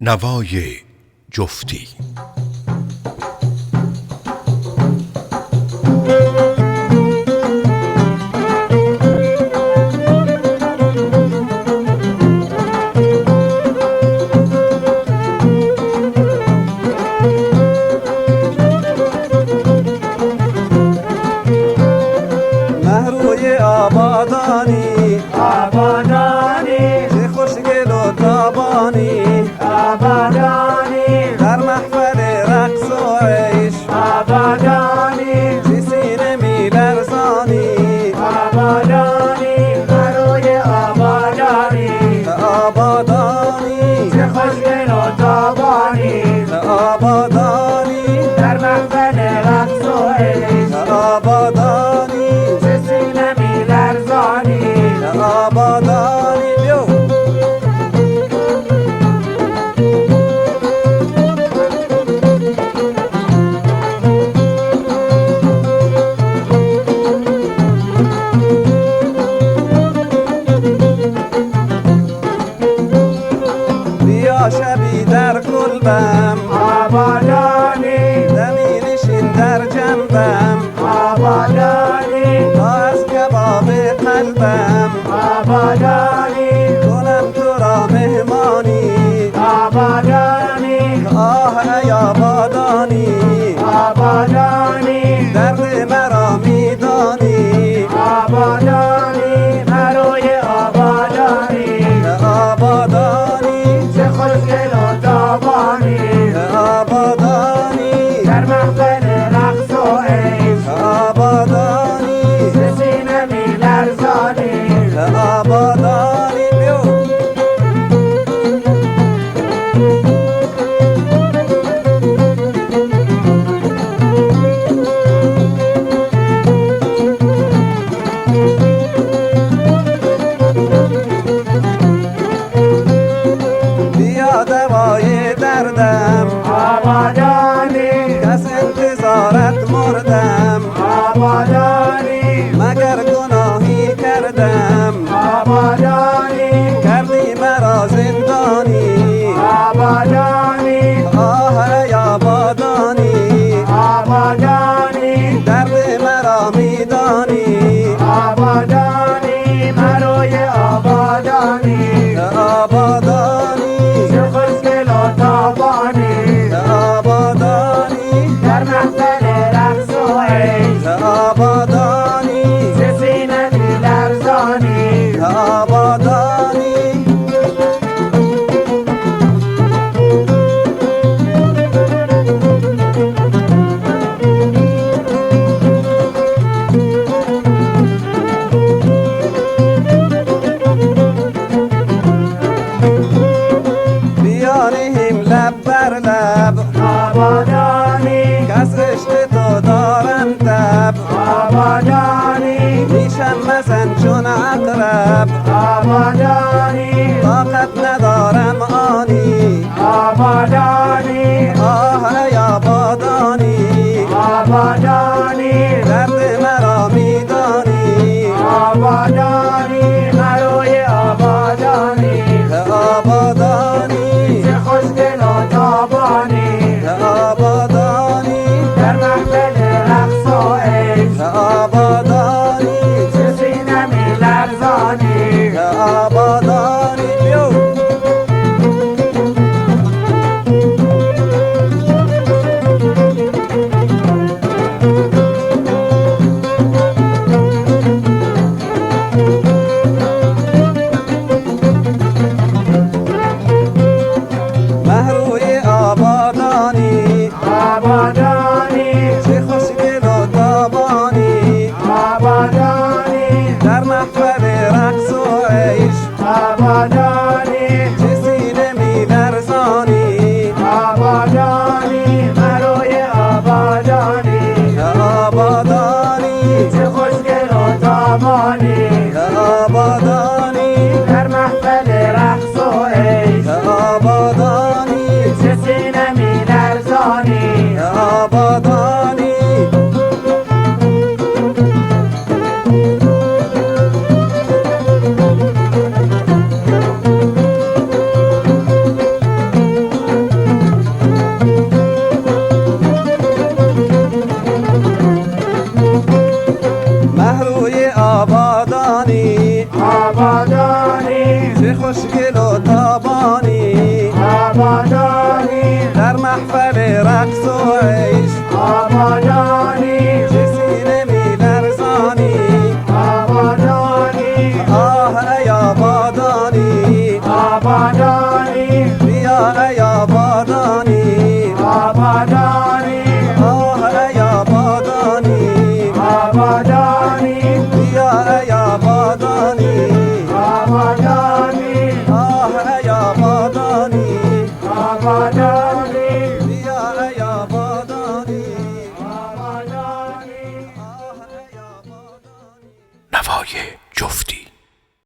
نوای جفتی. مهروی آبادانی آبادانی چه خوشگل و تابانی آبادانی در محفل رقص و عیش آبادانی چه سینه می لرزانی آبادانی مروی آبادانی آبادانی چه خوشگل و تابانی آبادانی در محفل رقص و عشق آبادانی چه سینه می لرزانی آبادانی بیو بیا شبی در کلبم آبادانی دمی نشین در جنبم آبادانی تا از کباب قلبم آبادانی کنم تو را مهمانی آبادانی آه ای آبادانی آبادانی درد مرا میدانی آبادانی مروی آبادانی آبادانی چه خوشگل و تابانی آبادانی در محفل رقص و عشق آبادانی چه سینه می لرزانی آبادانی بیو بیا دوای دردم آبادانی کس انتظارت مردم آبادانی مگر گناهی کردم آبادانی کردی مرا زندانی آبادانی آه ای آبادانی آبادانی درد مرا میدانی آبادانی مروی آبادانی آبادانی چه خوشگل و تابانی آبادانی در محفل رقص و عشق آبادانی چه سینه می لرزانی آبادانی بیاریم لب بر لب آبادانی کس عشق تو دارم تب آبادانی میشم مزن چون عقرب آبادانی طاقت ندارم آنی آبادانی آه ای آبادانی آبادانی درد مرا میدانی آبادانی مروی آبادانی آبادانی چه خوشگل و تابانی آبادانی در محفل رقص و عشق آبادانی چه سینه می لرزانی آبادانی بیو آبادانی آبادانی در محفل رقص و عشق آبادانی چه سینه می لرزانی آبادانی آه ای آبادانی آبادانی بیا ای